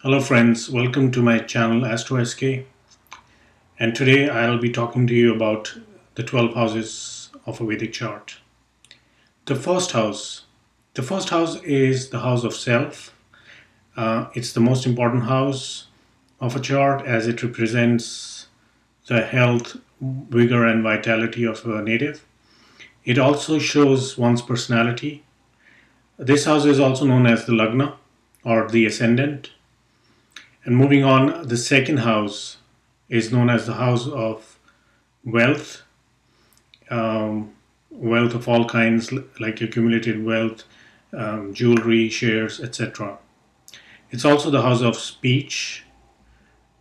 Hello friends, welcome to my channel Astro and today I'll be talking to you about the 12 houses of a Vedic chart. The first house. The first house is the house of self. It's the most important house of a chart as it represents the health, vigor and vitality of a native. It also shows one's personality. This house is also known as the Lagna or the ascendant. And moving on, the second house is known as the house of wealth, wealth of all kinds, like accumulated wealth, jewelry, shares, etc. It's also the house of speech.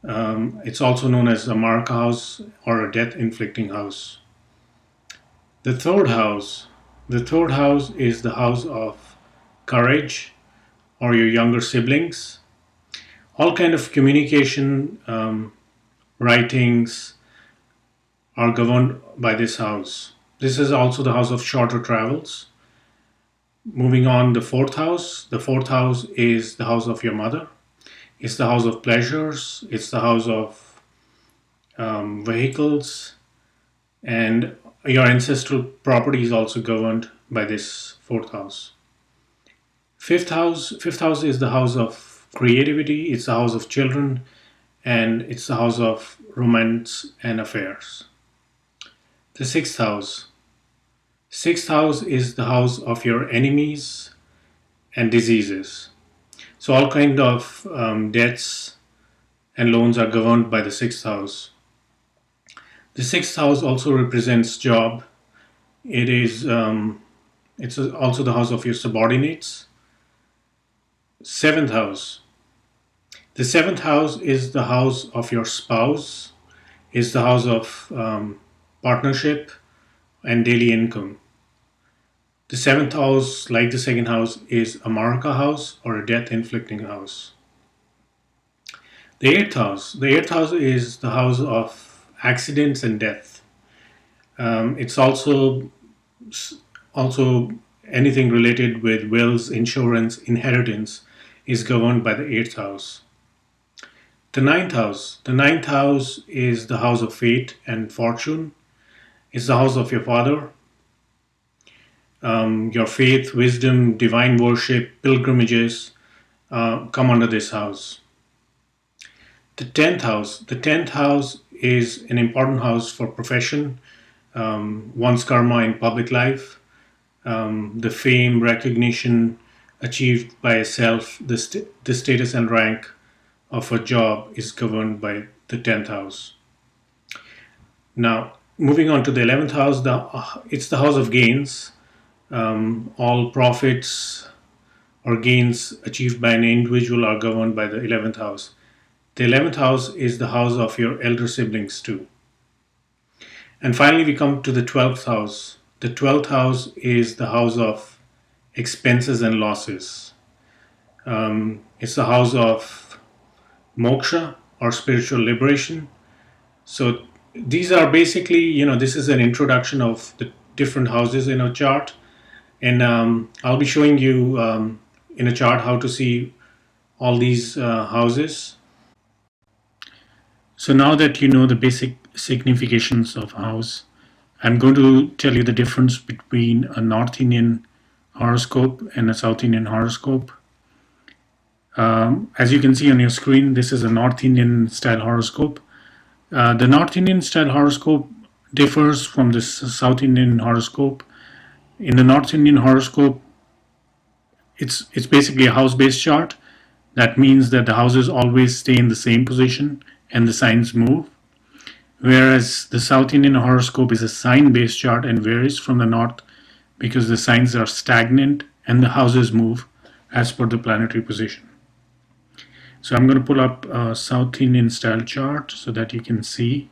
It's also known as a Marka house or a death-inflicting house. The third house is the house of courage or your younger siblings. All kind of communication, writings are governed by this house. This is also the house of shorter travels. Moving on, the fourth house. The fourth house is the house of your mother. It's the house of pleasures. It's the house of vehicles. And your ancestral property is also governed by this fourth house. Fifth house is the house of creativity, it's the house of children, and it's the house of romance and affairs. The sixth house. Sixth house is the house of your enemies and diseases. So all kind of debts and loans are governed by the sixth house. The sixth house also represents job. It's also the house of your subordinates. Seventh house. The seventh house is the house of your spouse, is the house of partnership and daily income. The seventh house, like the second house, is a Marka house or a death-inflicting house. The eighth house. The eighth house is the house of accidents and death. It's also anything related with wills, insurance, inheritance is governed by the eighth house. The ninth house. The ninth house is the house of fate and fortune. It's the house of your father. Your faith, wisdom, divine worship, pilgrimages come under this house. The 10th house. The 10th house is an important house for profession, one's karma in public life, the fame, recognition achieved by a self, the status and rank of a job is governed by the 10th house. Now, moving on to the 11th house, it's the house of gains. All profits or gains achieved by an individual are governed by the 11th house. The 11th house is the house of your elder siblings too. And finally, we come to the 12th house. The 12th house is the house of expenses and losses. It's the house of moksha or spiritual liberation. So these are basically, this is an introduction of the different houses in a chart. And I'll be showing you in a chart how to see all these houses. So now that you know the basic significations of house, I'm going to tell you the difference between a North Indian horoscope and a South Indian horoscope. As you can see on your screen, this is a North Indian style horoscope. The North Indian style horoscope differs from the South Indian horoscope. In the North Indian horoscope, it's basically a house-based chart. That means that the houses always stay in the same position and the signs move. Whereas the South Indian horoscope is a sign-based chart and varies from the North because the signs are stagnant and the houses move as per the planetary position. So I'm going to pull up a South Indian style chart so that you can see.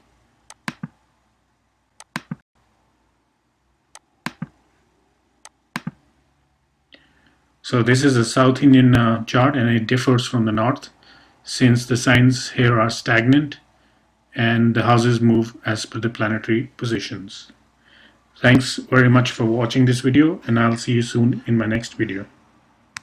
So this is a South Indian chart and it differs from the North since the signs here are stagnant and the houses move as per the planetary positions. Thanks very much for watching this video and I'll see you soon in my next video.